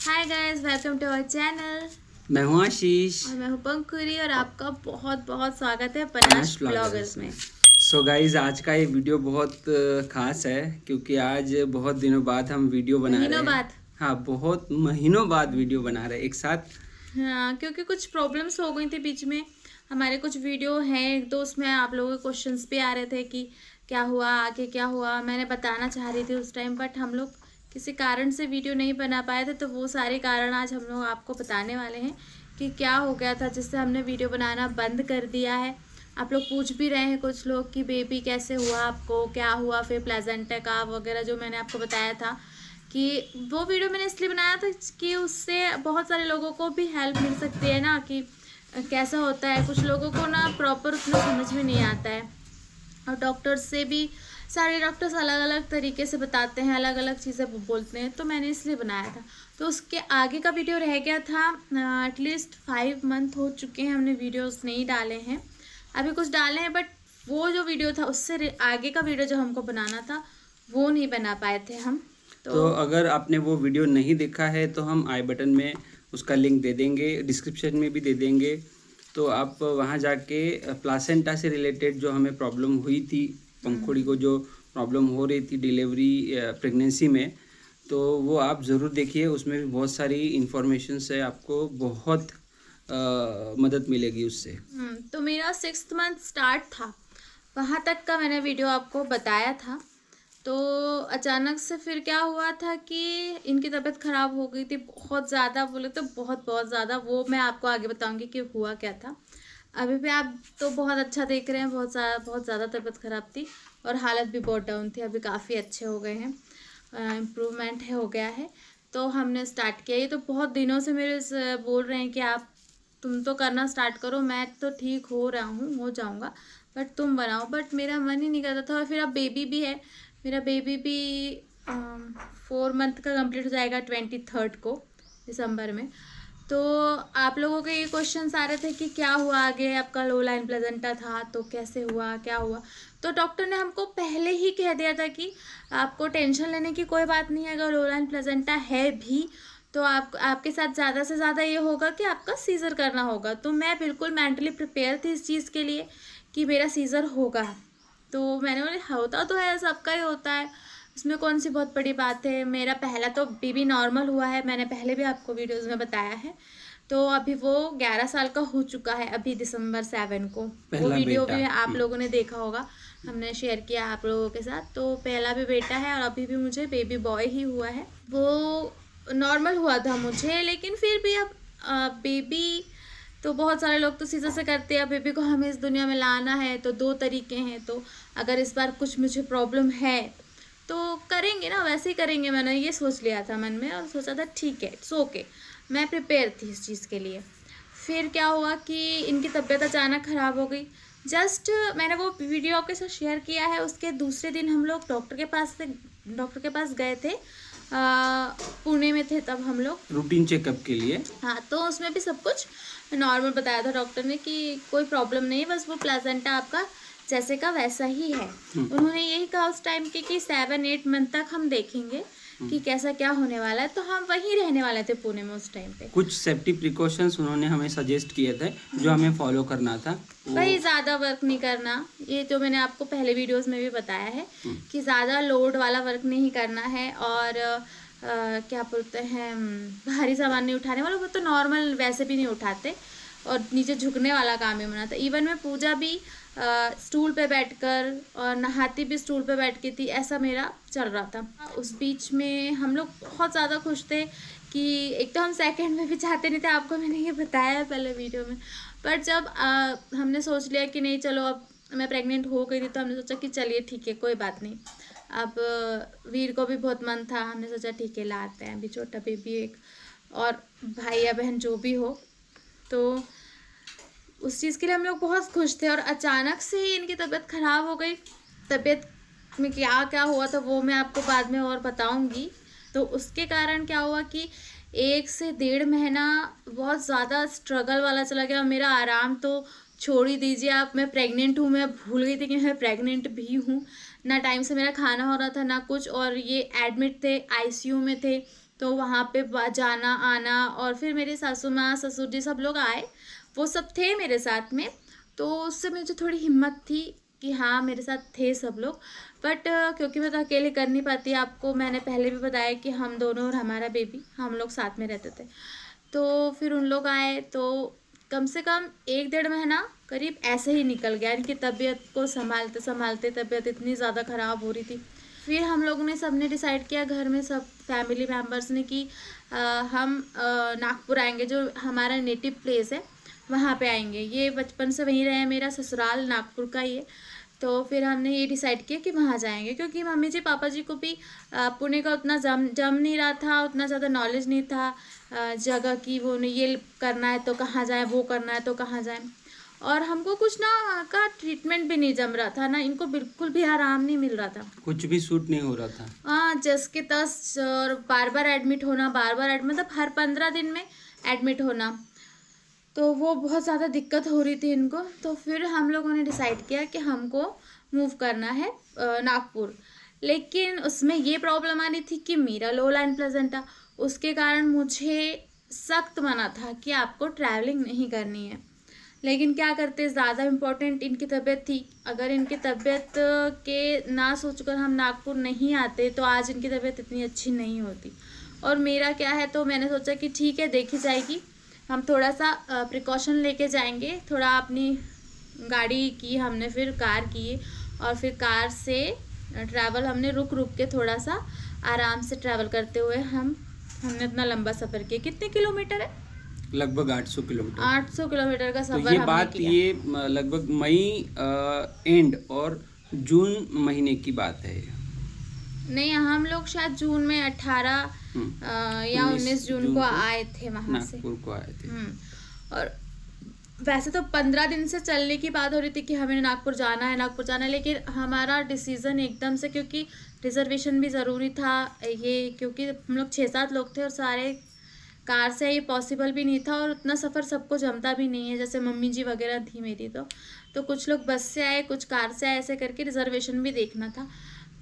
Hi guys, welcome to our channel. मैं हूँ आशीष और मैं हूँ पंकुरी और आपका बहुत बहुत स्वागत है पनाश ब्लॉगर्स में। सो गाइज, आज का ये वीडियो बहुत खास है क्योंकि आज बहुत दिनों बाद हम वीडियो बना रहे हैं। हाँ, बहुत महीनों बाद वीडियो बना रहे हैं एक साथ। हाँ, क्योंकि कुछ प्रॉब्लम्स हो गई थी बीच में। हमारे कुछ वीडियो हैं एक दो, उसमें आप लोगों के क्वेश्चंस भी आ रहे थे कि क्या हुआ, आगे क्या हुआ। मैंने बताना चाह रही थी उस टाइम, बट हम लोग किसी कारण से वीडियो नहीं बना पाए थे। तो वो सारे कारण आज हम लोग आपको बताने वाले हैं कि क्या हो गया था जिससे हमने वीडियो बनाना बंद कर दिया है। आप लोग पूछ भी रहे हैं कुछ लोग कि बेबी कैसे हुआ, आपको क्या हुआ, फिर प्लेजेंटा का वगैरह जो मैंने आपको बताया था कि वो वीडियो मैंने इसलिए बनाया था कि उससे बहुत सारे लोगों को भी हेल्प मिल सकती है ना, कि कैसा होता है। कुछ लोगों को ना प्रॉपर उतना समझ में नहीं आता है, और डॉक्टर्स से भी सारे डॉक्टर्स अलग अलग तरीके से बताते हैं, अलग अलग चीज़ें बोलते हैं। तो मैंने इसलिए बनाया था। तो उसके आगे का वीडियो रह गया था। एटलीस्ट 5 मंथ हो चुके हैं, हमने वीडियोस नहीं डाले हैं। अभी कुछ डाले हैं, बट वो जो वीडियो था उससे आगे का वीडियो जो हमको बनाना था वो नहीं बना पाए थे हम। तो अगर आपने वो वीडियो नहीं देखा है तो हम आई बटन में उसका लिंक दे देंगे, डिस्क्रिप्शन में भी दे देंगे। तो आप वहाँ जाके प्लासेंटा से रिलेटेड जो हमें प्रॉब्लम हुई थी, पंखुड़ी को जो प्रॉब्लम हो रही थी डिलीवरी प्रेगनेंसी में, तो वो आप ज़रूर देखिए। उसमें भी बहुत सारी इन्फॉर्मेशन है, आपको बहुत मदद मिलेगी उससे। तो मेरा 6th मंथ स्टार्ट था, वहाँ तक का मैंने वीडियो आपको बताया था। तो अचानक से फिर क्या हुआ था कि इनकी तबीयत ख़राब हो गई थी बहुत ज़्यादा, बोले तो बहुत बहुत ज़्यादा। वो मैं आपको आगे बताऊंगी कि हुआ क्या था। अभी भी आप तो बहुत अच्छा देख रहे हैं, बहुत ज़्यादा तबीयत ख़राब थी और हालत भी बहुत डाउन थी। अभी काफ़ी अच्छे हो गए हैं, इम्प्रूवमेंट हो गया है। तो हमने स्टार्ट किया। ये तो बहुत दिनों से मेरे से बोल रहे हैं कि आप तुम तो करना स्टार्ट करो, मैं तो ठीक हो रहा हूँ, हो जाऊँगा, बट तुम बनाओ। बट मेरा मन ही नहीं करता था। और फिर अब बेबी भी है, मेरा बेबी भी 4 मंथ का कंप्लीट हो जाएगा 23rd को, दिसंबर में। तो आप लोगों के ये क्वेश्चंस आ रहे थे कि क्या हुआ आगे, आपका लो लाइन प्लेजेंटा था तो कैसे हुआ, क्या हुआ। तो डॉक्टर ने हमको पहले ही कह दिया था कि आपको टेंशन लेने की कोई बात नहीं है। अगर लो लाइन प्लेजेंटा है भी तो आपके साथ ज़्यादा से ज़्यादा ये होगा कि आपका सीज़र करना होगा। तो मैं बिल्कुल मेंटली प्रिपेयर थी इस चीज़ के लिए कि मेरा सीज़र होगा। तो मैंने बोला होता तो है, सबका ही होता है, इसमें कौन सी बहुत बड़ी बात है। मेरा पहला तो बेबी नॉर्मल हुआ है, मैंने पहले भी आपको वीडियोस में बताया है। तो अभी वो 11 साल का हो चुका है, अभी दिसंबर 7 को। वो वीडियो भी आप लोगों ने देखा होगा, हमने शेयर किया आप लोगों के साथ। तो पहला भी बेटा है और अभी भी मुझे बेबी बॉय ही हुआ है। वो नॉर्मल हुआ था मुझे, लेकिन फिर भी अब बेबी तो बहुत सारे लोग तो सीजर से करते हैं। बेबी को हमें इस दुनिया में लाना है तो 2 तरीके हैं। तो अगर इस बार कुछ मुझे प्रॉब्लम है तो करेंगे ना, वैसे ही करेंगे। मैंने ये सोच लिया था मन में और सोचा था ठीक है, इट्स ओके। मैं प्रिपेयर थी इस चीज़ के लिए। फिर क्या हुआ कि इनकी तबीयत अचानक ख़राब हो गई। जस्ट मैंने वो वीडियो आपके साथ शेयर किया है, उसके दूसरे दिन हम लोग डॉक्टर के पास गए थे। पुणे में थे तब हम लोग रूटीन चेकअप के लिए। हाँ, तो उसमें भी सब कुछ नॉर्मल बताया था डॉक्टर ने कि कोई प्रॉब्लम नहीं है, बस वो प्लेजेंटा आपका जैसे का वैसा ही है। उन्होंने यही कहा उस टाइम के कि 7-8 मंथ तक हम देखेंगे कि कैसा क्या होने वाला है। तो हम वहीं रहने वाले थे पुणे में उस टाइम पे। कुछ सेफ्टी प्रिकॉशंस उन्होंने हमें सजेस्ट किए थे जो हमें फॉलो करना था। वही ज़्यादा वर्क नहीं करना, ये जो मैंने आपको पहले वीडियोस में भी बताया है कि ज़्यादा लोड वाला वर्क नहीं करना है। और क्या बोलते हैं, भारी सामान नहीं उठाने वाला। वो तो नॉर्मल वैसे भी नहीं उठाते, और नीचे झुकने वाला काम ही बना था। इवन मैं पूजा भी स्टूल पे बैठकर और नहाती भी स्टूल पे बैठ के थी, ऐसा मेरा चल रहा था। उस बीच में हम लोग बहुत ज़्यादा खुश थे कि एक तो हम सेकंड में भी चाहते नहीं थे, आपको मैंने ये बताया है पहले वीडियो में। पर जब हमने सोच लिया कि नहीं चलो, अब मैं प्रेग्नेंट हो गई थी तो हमने सोचा कि चलिए ठीक है, कोई बात नहीं। अब वीर को भी बहुत मन था, हमने सोचा ठीक है लाते हैं, अभी छोटा बेबी एक, और भाई या बहन जो भी हो। तो उस चीज़ के लिए हम लोग बहुत खुश थे। और अचानक से ही इनकी तबीयत ख़राब हो गई। तबीयत में क्या क्या हुआ था वो मैं आपको बाद में और बताऊंगी। तो उसके कारण क्या हुआ कि 1 से 1.5 महीना बहुत ज़्यादा स्ट्रगल वाला चला गया। मेरा आराम तो छोड़ ही दीजिए आप, मैं प्रेग्नेंट हूँ, मैं भूल गई थी कि मैं प्रेग्नेंट भी हूँ। ना टाइम से मेरा खाना हो रहा था ना कुछ, और ये एडमिट थे, आईसीयू में थे। तो वहाँ पे जाना आना, और फिर मेरे सासू माँ ससुर जी सब लोग आए, वो सब थे मेरे साथ में। तो उससे मुझे थोड़ी हिम्मत थी कि हाँ मेरे साथ थे सब लोग। बट क्योंकि मैं तो अकेले कर नहीं पाती, आपको मैंने पहले भी बताया कि हम दोनों और हमारा बेबी हम लोग साथ में रहते थे। तो फिर उन लोग आए, तो कम से कम 1-1.5 महीना करीब ऐसे ही निकल गया। इनकी तबीयत को संभालते संभालते तबीयत इतनी ज़्यादा ख़राब हो रही थी। फिर हम लोगों ने सबने डिसाइड किया घर में सब फैमिली मेम्बर्स ने कि हम नागपुर आएंगे, जो हमारा नेटिव प्लेस है वहाँ पे आएंगे। ये बचपन से वहीं रहे, मेरा ससुराल नागपुर का ही है। तो फिर हमने ये डिसाइड किया कि वहाँ जाएंगे, क्योंकि मम्मी जी पापा जी को भी पुणे का उतना जम नहीं रहा था, उतना ज़्यादा नॉलेज नहीं था जगह की। वो ये करना है तो कहाँ जाए, वो करना है तो कहाँ जाए। और हमको कुछ ना का ट्रीटमेंट भी नहीं जम रहा था ना, इनको बिल्कुल भी आराम नहीं मिल रहा था, कुछ भी सूट नहीं हो रहा था। हाँ जस के तस, और बार बार एडमिट होना, बार बार मतलब हर 15 दिन में एडमिट होना। तो वो बहुत ज़्यादा दिक्कत हो रही थी इनको। तो फिर हम लोगों ने डिसाइड किया कि हमको मूव करना है नागपुर। लेकिन उसमें ये प्रॉब्लम आ रही थी कि मेरा लो लाइन प्लेसेंटा, उसके कारण मुझे सख्त मना था कि आपको ट्रैवलिंग नहीं करनी है। लेकिन क्या करते, ज़्यादा इम्पोर्टेंट इनकी तबीयत थी। अगर इनकी तबीयत के ना सोचकर हम नागपुर नहीं आते तो आज इनकी तबीयत इतनी अच्छी नहीं होती। और मेरा क्या है, तो मैंने सोचा कि ठीक है देखी जाएगी, हम थोड़ा सा प्रिकॉशन लेके जाएंगे। थोड़ा अपनी गाड़ी की हमने, फिर कार की, और फिर कार से ट्रैवल हमने रुक रुक के थोड़ा सा आराम से ट्रैवल करते हुए हमने इतना लंबा सफ़र किया। कितने किलोमीटर है? लगभग 800 किलोमीटर। 800 किलोमीटर का सफ़र तो ये बात ये लगभग मई एंड और जून महीने की बात है। नहीं, हम लोग शायद जून में 18 या 19 जून को आए थे वहाँ से, नागपुर को आए थे। और वैसे तो 15 दिन से चलने की बात हो रही थी कि हमें नागपुर जाना है, नागपुर जाना है। लेकिन हमारा डिसीज़न एकदम से, क्योंकि रिजर्वेशन भी ज़रूरी था ये, क्योंकि हम लोग 6-7 लोग थे और सारे कार से, ये पॉसिबल भी नहीं था। और उतना सफ़र सबको जमता भी नहीं है, जैसे मम्मी जी वगैरह थी मेरी, तो कुछ लोग बस से आए, कुछ कार से आए, ऐसे करके रिजर्वेशन भी देखना था।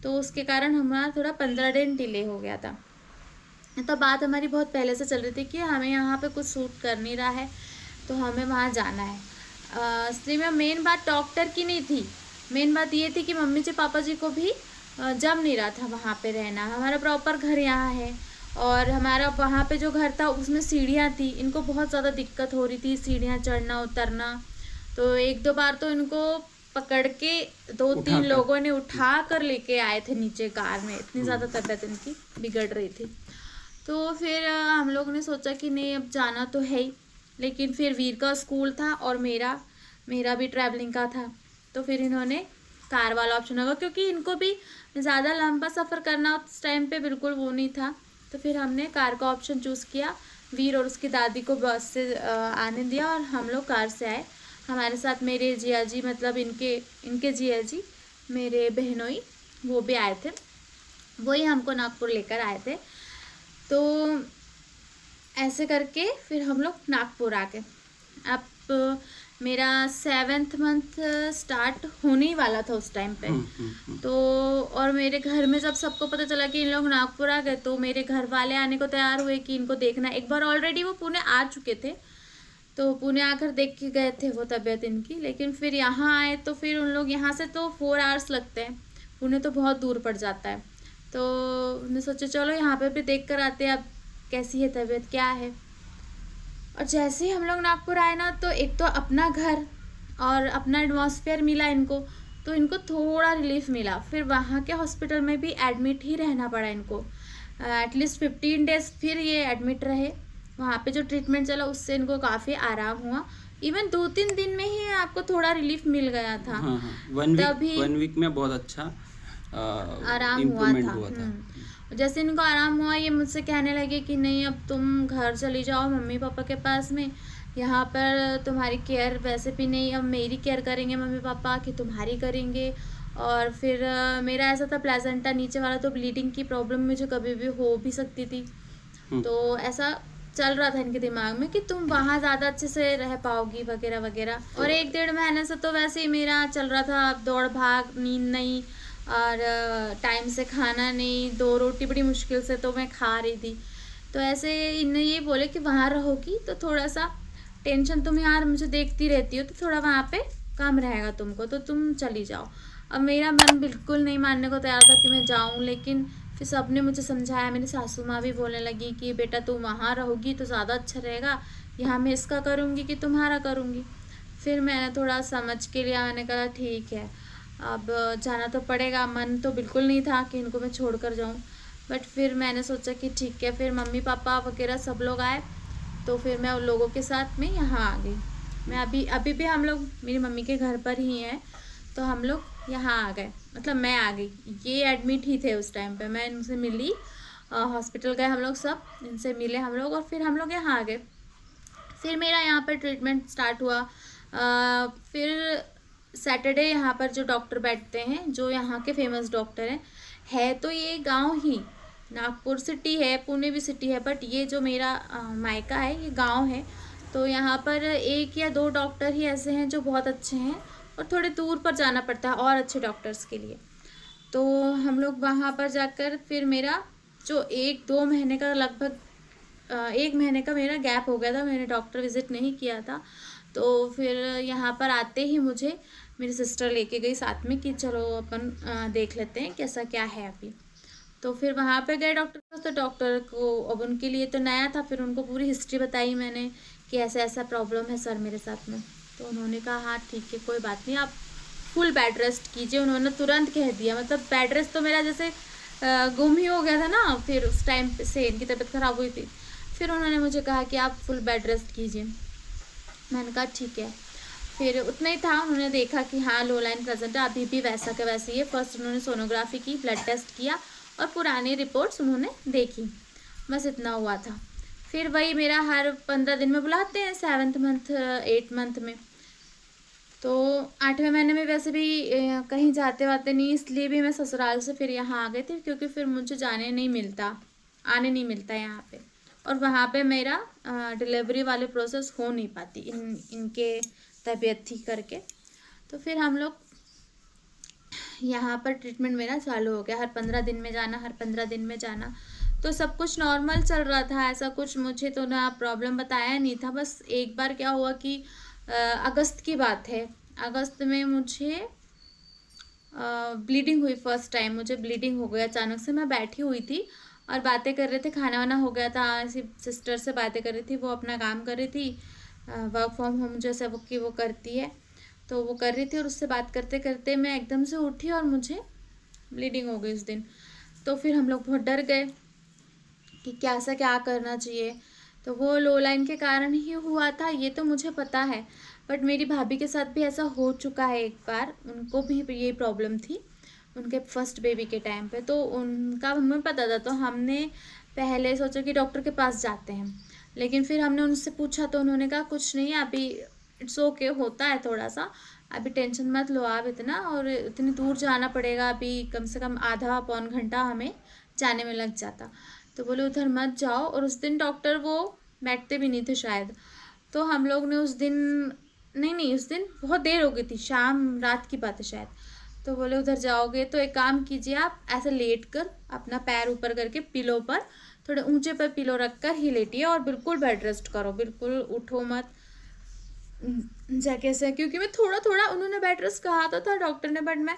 तो उसके कारण हमारा थोड़ा 15 दिन डिले हो गया था। तो बात हमारी बहुत पहले से चल रही थी कि हमें यहाँ पे कुछ सूट कर नहीं रहा है, तो हमें वहाँ जाना है। इसलिए में मेन बात डॉक्टर की नहीं थी, मेन बात ये थी कि मम्मी जी पापा जी को भी जम नहीं रहा था वहाँ पे रहना। हमारा प्रॉपर घर यहाँ है, और हमारा वहाँ पे जो घर था उसमें सीढ़ियाँ थी, इनको बहुत ज़्यादा दिक्कत हो रही थी सीढ़ियाँ चढ़ना उतरना। तो 1-2 बार तो इनको पकड़ के 2-3 लोगों ने उठा कर लेके आए थे नीचे कार में, इतनी ज़्यादा तबीयत इनकी बिगड़ रही थी। तो फिर हम लोगों ने सोचा कि नहीं अब जाना तो है ही। लेकिन फिर वीर का स्कूल था और मेरा भी ट्रैवलिंग का था, तो फिर इन्होंने कार वाला ऑप्शन होगा, क्योंकि इनको भी ज़्यादा लंबा सफ़र करना उस टाइम पे बिल्कुल वो नहीं था। तो फिर हमने कार का ऑप्शन चूज़ किया। वीर और उसकी दादी को बस से आने दिया और हम लोग कार से आए। हमारे साथ मेरे जिया जी, मतलब इनके जिया जी, मेरे बहनोई, वो भी आए थे, वही हमको नागपुर लेकर आए थे। तो ऐसे करके फिर हम लोग नागपुर आ गए। अब मेरा 7th मंथ स्टार्ट होने ही वाला था उस टाइम पे। तो और मेरे घर में जब सबको पता चला कि इन लोग नागपुर आ गए, तो मेरे घर वाले आने को तैयार हुए कि इनको देखना। एक बार ऑलरेडी वो पुणे आ चुके थे, तो पुणे आकर देख के गए थे वो तबीयत इनकी। लेकिन फिर यहाँ आए तो फिर उन लोग, यहाँ से तो 4 आवर्स लगते हैं, पुणे तो बहुत दूर पड़ जाता है। तो उन्होंने सोचा चलो यहाँ पे भी देख कर आते हैं अब कैसी है तबीयत, क्या है। और जैसे ही हम लोग नागपुर आए ना, तो एक तो अपना घर और अपना एटमॉस्फेयर मिला इनको, तो इनको थोड़ा रिलीफ मिला। फिर वहाँ के हॉस्पिटल में भी एडमिट ही रहना पड़ा इनको, एटलीस्ट 15 डेज फिर ये एडमिट रहे। वहाँ पे जो ट्रीटमेंट चला उससे इनको काफ़ी आराम हुआ। इवन 2-3 दिन में ही आपको थोड़ा रिलीफ मिल गया था। हाँ, 1 वीक में बहुत अच्छा आराम हुआ था। जैसे इनको आराम हुआ, ये मुझसे कहने लगे कि नहीं अब तुम घर चली जाओ मम्मी पापा के पास में, यहाँ पर तुम्हारी केयर वैसे भी नहीं, अब मेरी केयर करेंगे मम्मी पापा कि तुम्हारी करेंगे। और फिर मेरा ऐसा था प्लेसेंटा नीचे वाला, तो ब्लीडिंग की प्रॉब्लम मुझे कभी भी हो भी सकती थी। तो ऐसा चल रहा था इनके दिमाग में कि तुम वहाँ ज़्यादा अच्छे से रह पाओगी वगैरह वगैरह। और 1-1.5 महीने से तो वैसे ही मेरा चल रहा था, दौड़ भाग, नींद नहीं, और टाइम से खाना नहीं, 2 रोटी बड़ी मुश्किल से तो मैं खा रही थी। तो ऐसे इन्हें ये बोले कि वहाँ रहोगी तो थोड़ा सा टेंशन, तुम यार मुझे देखती रहती हो तो थोड़ा वहाँ पे कम रहेगा तुमको, तो तुम चली जाओ। अब मेरा मन बिल्कुल नहीं मानने को तैयार था कि मैं जाऊँ, लेकिन फिर सबने मुझे समझाया। मेरी सासू माँ भी बोलने लगी कि बेटा तुम वहाँ रहोगी तो ज़्यादा अच्छा रहेगा, यहाँ मैं इसका करूँगी कि तुम्हारा करूँगी। फिर मैंने थोड़ा समझ के लिया, मैंने कहा ठीक है अब जाना तो पड़ेगा। मन तो बिल्कुल नहीं था कि इनको मैं छोड़ कर जाऊँ, बट फिर मैंने सोचा कि ठीक है। फिर मम्मी पापा वगैरह सब लोग आए, तो फिर मैं उन लोगों के साथ में यहाँ आ गई। मैं अभी भी हम लोग मेरी मम्मी के घर पर ही हैं, तो हम लोग यहाँ आ गए, मतलब मैं आ गई। ये एडमिट ही थे उस टाइम पे, मैं इनसे मिली, हॉस्पिटल गए हम लोग, सब इनसे मिले हम लोग, और फिर हम लोग यहाँ आ गए। फिर मेरा यहाँ पर ट्रीटमेंट स्टार्ट हुआ। फिर सैटरडे यहाँ पर जो डॉक्टर बैठते हैं, जो यहाँ के फेमस डॉक्टर हैं, है तो ये गांव ही, नागपुर सिटी है, पुणे भी सिटी है, बट ये जो मेरा मायका है ये गांव है। तो यहाँ पर एक या दो डॉक्टर ही ऐसे हैं जो बहुत अच्छे हैं, और थोड़े दूर पर जाना पड़ता है और अच्छे डॉक्टर्स के लिए। तो हम लोग वहाँ पर जाकर फिर मेरा जो 1-2 महीने का लगभग 1 महीने का मेरा गैप हो गया था, मैंने डॉक्टर विज़िट नहीं किया था। तो फिर यहाँ पर आते ही मुझे मेरी सिस्टर लेके गई साथ में कि चलो अपन देख लेते हैं कैसा क्या है अभी। तो फिर वहाँ पे गए डॉक्टर के पास, तो डॉक्टर को अब उनके लिए तो नया था, फिर उनको पूरी हिस्ट्री बताई मैंने कि ऐसा ऐसा प्रॉब्लम है सर मेरे साथ में। तो उन्होंने कहा हाँ ठीक है कोई बात नहीं, आप फुल बेड रेस्ट कीजिए। उन्होंने तुरंत कह दिया, मतलब बेड रेस्ट तो मेरा जैसे गुम ही हो गया था ना, फिर उस टाइम से इनकी तबीयत ख़राब हुई थी। फिर उन्होंने मुझे कहा कि आप फुल बेड रेस्ट कीजिए। मैंने कहा ठीक है। फिर उतना ही था, उन्होंने देखा कि हाँ लो लाइन प्रेजेंट है, अभी भी वैसा का वैसे ही है। फर्स्ट उन्होंने सोनोग्राफी की, ब्लड टेस्ट किया और पुरानी रिपोर्ट्स उन्होंने देखी, बस इतना हुआ था। फिर वही मेरा हर 15 दिन में बुलाते हैं, 7th मंथ 8th मंथ में। तो 8वें महीने में वैसे भी कहीं जाते वाते नहीं, इसलिए भी मैं ससुराल से फिर यहाँ आ गई थी, क्योंकि फिर मुझे जाने नहीं मिलता, आने नहीं मिलता यहाँ पे। और वहाँ पे मेरा डिलीवरी वाले प्रोसेस हो नहीं पाती इनके तबीयत ठीक करके। तो फिर हम लोग यहाँ पर ट्रीटमेंट मेरा चालू हो गया, हर 15 दिन में जाना, हर 15 दिन में जाना। तो सब कुछ नॉर्मल चल रहा था, ऐसा कुछ मुझे तो ना प्रॉब्लम बताया नहीं था। बस एक बार क्या हुआ कि अगस्त की बात है, अगस्त में मुझे ब्लीडिंग हुई। फर्स्ट टाइम मुझे ब्लीडिंग हो गया अचानक से। मैं बैठी हुई थी और बातें कर रहे थे, खाना वाना हो गया था, ऐसी सिस्टर से बातें कर रही थी, वो अपना काम कर रही थी, वर्क फ्रॉम होम जैसे वो करती है, तो वो कर रही थी। और उससे बात करते करते मैं एकदम से उठी और मुझे ब्लीडिंग हो गई उस दिन। तो फिर हम लोग बहुत डर गए कि कैसा क्या करना चाहिए। तो वो लो लाइन के कारण ही हुआ था ये तो मुझे पता है, बट मेरी भाभी के साथ भी ऐसा हो चुका है एक बार, उनको भी ये प्रॉब्लम थी उनके फर्स्ट बेबी के टाइम पे। तो उनका हमें पता था, तो हमने पहले सोचा कि डॉक्टर के पास जाते हैं, लेकिन फिर हमने उनसे पूछा तो उन्होंने कहा कुछ नहीं अभी, इट्स ओके, होता है थोड़ा सा, अभी टेंशन मत लो आप इतना, और इतनी दूर जाना पड़ेगा अभी, कम से कम आधा पौन घंटा हमें जाने में लग जाता। तो बोले उधर मत जाओ। और उस दिन डॉक्टर वो बैठते भी नहीं थे शायद, तो हम लोग ने उस दिन नहीं उस दिन बहुत देर हो गई थी, शाम रात की बात है शायद। तो बोले उधर जाओगे तो एक काम कीजिए, आप ऐसे लेट कर अपना पैर ऊपर करके पिलो पर, थोड़े ऊंचे पर पिलो रख कर ही लेटिए और बिल्कुल बेड रेस्ट करो, बिल्कुल उठो मत जाके से। क्योंकि मैं थोड़ा थोड़ा, उन्होंने बेड रेस्ट कहा तो था डॉक्टर ने, बट मैं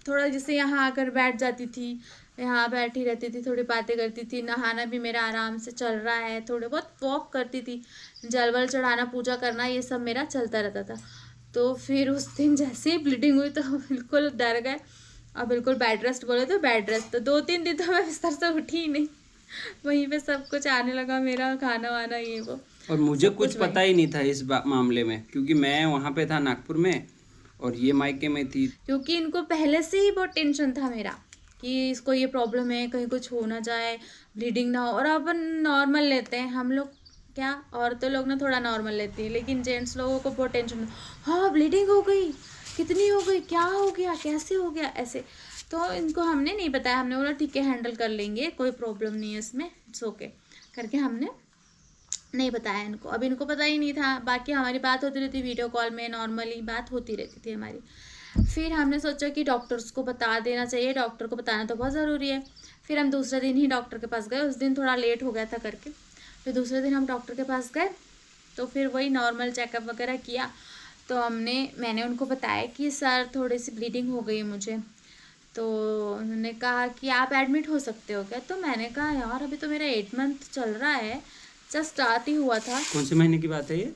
थोड़ा जैसे यहाँ आकर बैठ जाती थी, यहाँ बैठी रहती थी, थोड़ी बातें करती थी, नहाना भी मेरा आराम से चल रहा है, थोड़े बहुत वॉक करती थी, जल वल चढ़ाना, पूजा करना, ये सब मेरा चलता रहता था। तो फिर उस दिन जैसे ही ब्लीडिंग हुई तो बिल्कुल डर गए और बिल्कुल बेड रेस्ट बोले तो बेड रेस्ट। तो 2-3 दिन तो मैं बिस्तर से उठी ही नहीं, वहीं पे सब कुछ आने लगा मेरा, खाना वाना ये वो। और मुझे कुछ पता ही नहीं था इस मामले में, क्योंकि मैं वहाँ पे था नागपुर में और ये मायके में थी। क्योंकि इनको पहले से ही बहुत टेंशन था मेरा कि इसको ये प्रॉब्लम है, कहीं कुछ हो ना जाए, ब्लीडिंग ना हो। और अपन नॉर्मल लेते हैं हम लोग, क्या औरतें लोग ना थोड़ा नॉर्मल लेती है, लेकिन जेंट्स लोगों को बहुत टेंशन, हाँ ब्लीडिंग हो गई, कितनी हो गई, क्या हो गया, कैसे हो गया, ऐसे। तो इनको हमने नहीं बताया, हमने बोला ठीक है हैंडल कर लेंगे, कोई प्रॉब्लम नहीं है इसमें, इट्स ओके करके हमने नहीं बताया इनको। अब इनको पता ही नहीं था, बाकी हमारी बात होती रहती वीडियो कॉल में, नॉर्मली बात होती रहती थी हमारी। फिर हमने सोचा कि डॉक्टर्स को बता देना चाहिए, डॉक्टर को बताना तो बहुत ज़रूरी है। फिर हम दूसरे दिन ही डॉक्टर के पास गए, उस दिन थोड़ा लेट हो गया था करके। फिर दूसरे दिन हम डॉक्टर के पास गए तो फिर वही नॉर्मल चेकअप वगैरह किया। तो मैंने उनको बताया कि सर थोड़ी सी ब्लीडिंग हो गई मुझे। तो उन्होंने कहा कि आप एडमिट हो सकते हो क्या। तो मैंने कहा यार अभी तो मेरा 8 मंथ चल रहा है, जस्ट स्टार्ट ही हुआ था। कौन से महीने की बात है ये?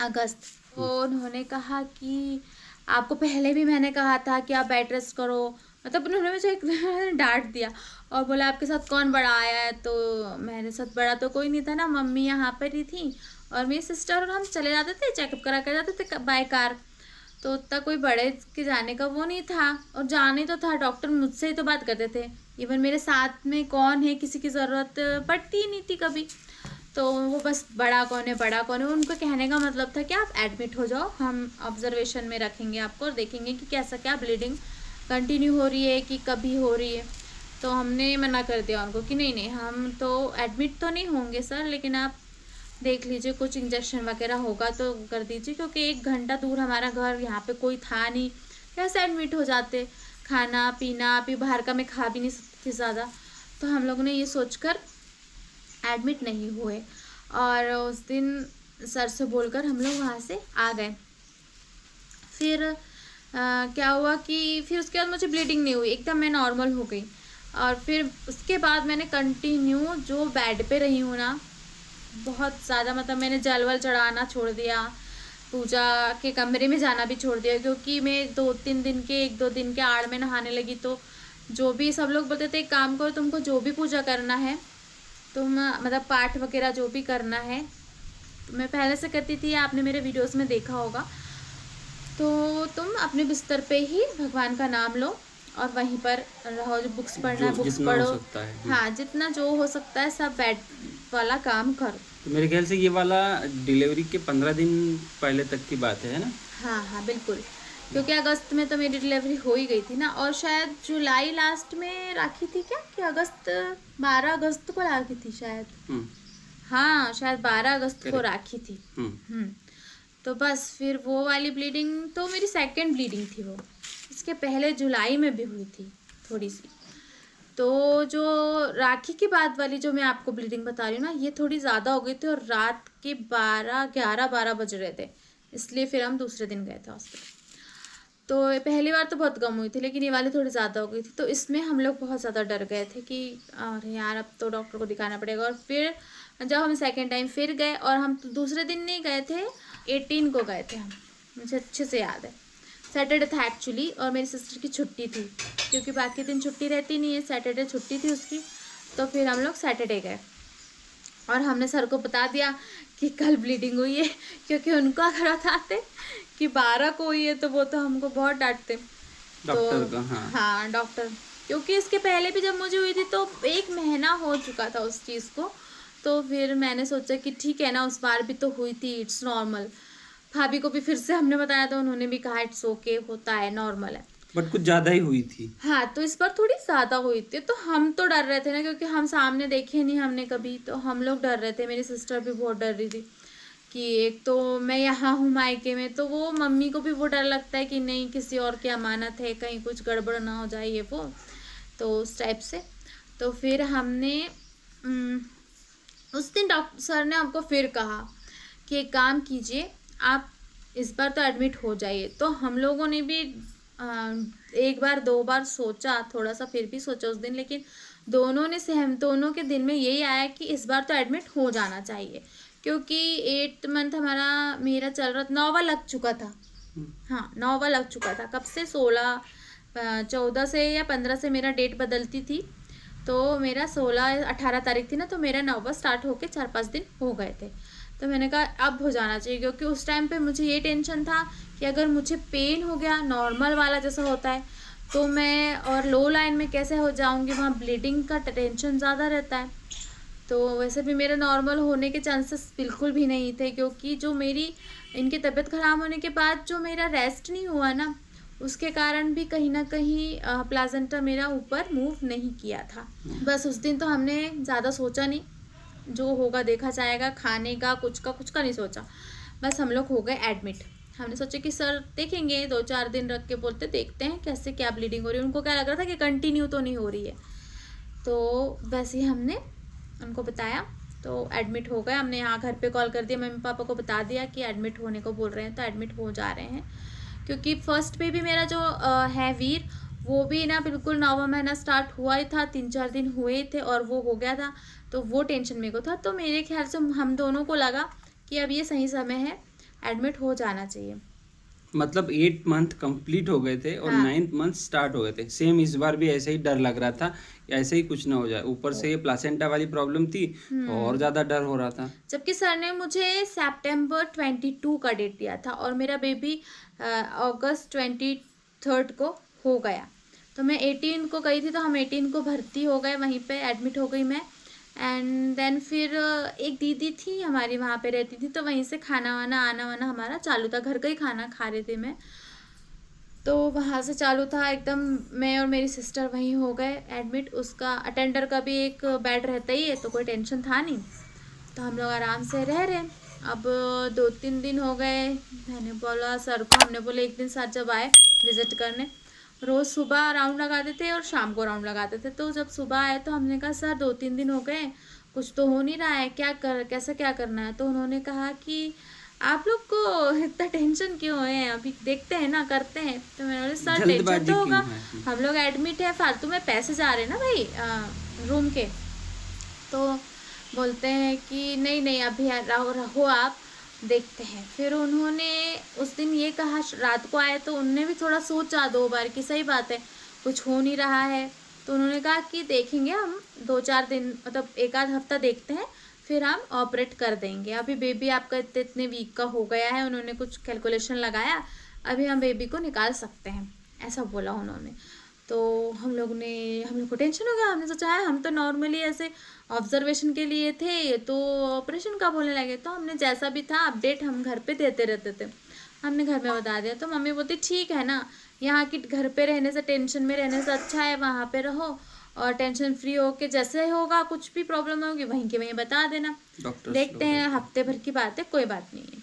अगस्त। तो उन्होंने कहा कि आपको पहले भी मैंने कहा था कि आप बेड रेस्ट करो, मतलब उन्होंने मुझे एक डांट दिया और बोला आपके साथ कौन बड़ा आया है। तो मेरे साथ बड़ा तो कोई नहीं था ना, मम्मी यहाँ पर ही थी और मेरी सिस्टर और हम चले जाते थे, चेकअप करा कर जाते थे बाय कार। तो उतना कोई बड़े के जाने का वो नहीं था, और जाने तो था, डॉक्टर मुझसे ही तो बात करते थे। इवन मेरे साथ में कौन है किसी की ज़रूरत पड़ती ही नहीं थी कभी। तो वो बस बड़ा कौन है बड़ा कौन है, उनका कहने का मतलब था कि आप एडमिट हो जाओ, हम ऑब्जर्वेशन में रखेंगे आपको और देखेंगे कि कैसा क्या ब्लीडिंग कंटिन्यू हो रही है कि कभी हो रही है। तो हमने मना कर दिया उनको कि नहीं नहीं हम तो एडमिट तो नहीं होंगे सर, लेकिन आप देख लीजिए कुछ इंजेक्शन वगैरह होगा तो कर दीजिए, क्योंकि 1 घंटा दूर हमारा घर, यहाँ पे कोई था नहीं, कैसे एडमिट हो जाते। खाना पीना अभी बाहर का मैं खा भी नहीं सकती थी ज़्यादा। तो हम लोगों ने ये सोचकर एडमिट नहीं हुए और उस दिन सर से बोलकर हम लोग वहाँ से आ गए। फिर क्या हुआ कि फिर उसके बाद मुझे ब्लीडिंग नहीं हुई, एकदम मैं नॉर्मल हो गई। और फिर उसके बाद मैंने कंटिन्यू जो बेड पे रही हूँ ना, बहुत ज़्यादा, मतलब मैंने जल वल चढ़ाना छोड़ दिया, पूजा के कमरे में जाना भी छोड़ दिया, क्योंकि मैं 1-2 दिन के आड़ में नहाने लगी। तो जो भी सब लोग बोलते थे एक काम करो, तुमको जो भी पूजा करना है तुम, मतलब पाठ वगैरह जो भी करना है, तो मैं पहले से करती थी, आपने मेरे वीडियोस में देखा होगा। तो तुम अपने बिस्तर पे ही भगवान का नाम लो और वहीं पर रहो, जो बुक्स पढ़ना है बुक्स पढ़ो। हाँ, जितना जो हो सकता है सब बेड वाला काम करो। तो मेरे ख्याल से ये वाला डिलीवरी के 15 दिन पहले तक की बात है ना? हाँ हाँ बिल्कुल, क्योंकि अगस्त में तो मेरी डिलीवरी हो ही गई थी ना, और शायद जुलाई लास्ट में राखी थी क्या, कि 12 अगस्त को राखी थी शायद। हाँ शायद 12 अगस्त को राखी थी। तो बस फिर वो वाली ब्लीडिंग तो मेरी सेकंड ब्लीडिंग थी वो, इसके पहले जुलाई में भी हुई थी थोड़ी सी। तो जो राखी के बाद वाली जो मैं आपको ब्लीडिंग बता रही हूँ ना, ये थोड़ी ज़्यादा हो गई थी और रात के 11-12 बज रहे थे, इसलिए फिर हम दूसरे दिन गए थे हॉस्पिटल। तो पहली बार तो बहुत कम हुई थी, लेकिन ये वाली थोड़ी ज़्यादा हो गई थी। तो इसमें हम लोग बहुत ज़्यादा डर गए थे कि अरे यार अब तो डॉक्टर को दिखाना पड़ेगा। और फिर जब हम सेकेंड टाइम फिर गए, और हम तो दूसरे दिन नहीं गए थे, 18 को गए थे हम, मुझे अच्छे से याद है, सैटरडे था एक्चुअली, और मेरी सिस्टर की छुट्टी थी, क्योंकि बाकी दिन छुट्टी रहती नहीं है, सैटरडे छुट्टी थी उसकी। तो फिर हम लोग सैटरडे गए और हमने सर को बता दिया कि कल ब्लीडिंग हुई है, क्योंकि उनको अगर बताते कि 12 को हुई है तो वो तो हमको बहुत डांटते डॉक्टर तो। का। हाँ डॉक्टर, क्योंकि इसके पहले भी जब मुझे हुई थी तो 1 महीना हो चुका था उस चीज़ को। तो फिर मैंने सोचा कि ठीक है ना, उस बार भी तो हुई थी, इट्स नॉर्मल। भाभी को भी फिर से हमने बताया तो उन्होंने भी कहा इट्स ओके, होता है, नॉर्मल है। बट कुछ ज़्यादा ही हुई थी। हाँ, तो इस बार थोड़ी ज़्यादा हुई थी। तो हम तो डर रहे थे ना, क्योंकि हम सामने देखे नहीं हमने कभी, तो हम लोग डर रहे थे। मेरी सिस्टर भी बहुत डर रही थी कि एक तो मैं यहाँ हूँ मायके में, तो वो मम्मी को भी वो डर लगता है कि नहीं किसी और की अमानत है, कहीं कुछ गड़बड़ ना हो जाए ये वो, तो उस टाइप से। तो फिर हमने उस दिन डॉक्टर सर ने हमको फिर कहा कि एक काम कीजिए, आप इस बार तो एडमिट हो जाइए। तो हम लोगों ने भी 1 बार 2 बार सोचा, थोड़ा सा फिर भी सोचा उस दिन, लेकिन दोनों के दिल में यही आया कि इस बार तो एडमिट हो जाना चाहिए, क्योंकि 8 मंथ मेरा चल रहा, 9वां लग चुका था। हाँ 9वां लग चुका था। कब से 14 से या 15 से मेरा डेट बदलती थी, तो मेरा 16-18 तारीख थी ना, तो मेरा 9वां स्टार्ट होके 4-5 दिन हो गए थे। तो मैंने कहा अब हो जाना चाहिए, क्योंकि उस टाइम पे मुझे ये टेंशन था कि अगर मुझे पेन हो गया नॉर्मल वाला जैसा होता है तो मैं और लो लाइन में कैसे हो जाऊंगी, वहाँ ब्लीडिंग का टेंशन ज़्यादा रहता है। तो वैसे भी मेरे नॉर्मल होने के चांसेस बिल्कुल भी नहीं थे, क्योंकि जो मेरी इनकी तबीयत ख़राब होने के बाद जो मेरा रेस्ट नहीं हुआ ना, उसके कारण भी कहीं ना कहीं प्लाजेंटा मेरा ऊपर मूव नहीं किया था। बस उस दिन तो हमने ज़्यादा सोचा नहीं, जो होगा देखा जाएगा, खाने का कुछ का नहीं सोचा, बस हम लोग हो गए एडमिट। हमने सोचा कि सर देखेंगे, 2-4 दिन रख के बोलते देखते हैं कैसे क्या ब्लीडिंग हो रही है। उनको क्या लग रहा था कि कंटिन्यू तो नहीं हो रही है, तो वैसे ही हमने उनको बताया, तो एडमिट हो गए। हमने यहाँ घर पे कॉल कर दिया, मम्मी पापा को बता दिया कि एडमिट होने को बोल रहे हैं, तो एडमिट हो जा रहे हैं। क्योंकि फर्स्ट बेबी मेरा जो है वीर, वो भी ना बिल्कुल 9वां महीना स्टार्ट हुआ ही था, 3-4 दिन हुए थे और वो हो गया था, तो वो टेंशन मेरे को था। तो मेरे ख्याल से हम दोनों को लगा कि अब ये सही समय है, एडमिट हो जाना चाहिए। मतलब 8 मंथ कंप्लीट हो गए थे और हाँ। 9th मंथ स्टार्ट हो गए थे। सेम इस बार भी ऐसे ही डर लग रहा था, ऐसे ही कुछ ना हो जाए। ऊपर से ये प्लासेंटा वाली प्रॉब्लम थी तो और ज़्यादा डर हो रहा था। जबकि सर ने मुझे सितंबर 22 का डेट दिया था और मेरा बेबी अगस्त 23 को हो गया। तो मैं 18 को गई थी, तो हम 18 को भर्ती हो गए, वहीं पे एडमिट हो गई मैं। एंड देन फिर एक दीदी थी हमारी वहाँ पे रहती थी, तो वहीं से खाना वाना आना वाना हमारा चालू था, घर का ही खाना खा रहे थे मैं, तो वहाँ से चालू था एकदम। मैं और मेरी सिस्टर वहीं हो गए एडमिट। उसका अटेंडर का भी एक बेड रहता ही है, तो कोई टेंशन था नहीं, तो हम लोग आराम से रह रहे। अब 2-3 दिन हो गए, मैंने बोला सर को, हमने बोले एक दिन साथ जब आए विज़िट करने, रोज़ सुबह राउंड लगाते थे और शाम को राउंड लगाते थे। तो जब सुबह आए तो हमने कहा सर 2-3 दिन हो गए, कुछ तो हो नहीं रहा है, कैसा क्या करना है। तो उन्होंने कहा कि आप लोग को इतना टेंशन क्यों है, अभी देखते हैं ना, करते हैं। तो मैंने बोला सर टेंशन जल्दबाजी तो होगा, क्यों है? हम लोग एडमिट है, फालतू में पैसे जा रहे हैं ना भाई रूम के। तो बोलते हैं कि नहीं नहीं अभी रहो आप, देखते हैं। फिर उन्होंने उस दिन ये कहा, रात को आए तो उनने भी थोड़ा सोचा 2 बार कि सही बात है कुछ हो नहीं रहा है। तो उन्होंने कहा कि देखेंगे हम 2-4 दिन, मतलब 1 आध हफ्ता देखते हैं, फिर हम ऑपरेट कर देंगे। अभी बेबी आपका इतने वीक का हो गया है, उन्होंने कुछ कैलकुलेशन लगाया, अभी हम बेबी को निकाल सकते हैं, ऐसा बोला उन्होंने। तो हम लोग को टेंशन हो गया। हमने सोचा है हम तो नॉर्मली ऐसे ऑब्जर्वेशन के लिए थे, तो ऑपरेशन का बोलने लगे। तो हमने जैसा भी था अपडेट हम घर पे देते रहते थे, हमने घर में बता दिया। तो मम्मी बोलती ठीक है ना, यहाँ की घर पे रहने से, टेंशन में रहने से अच्छा है वहाँ पे रहो और टेंशन फ्री हो के जैसे होगा, कुछ भी प्रॉब्लम होगी वहीं के वहीं बता देना, डॉक्टर्स देखते लोग हैं, रहते हैं। हफ्ते भर की बात है, कोई बात नहीं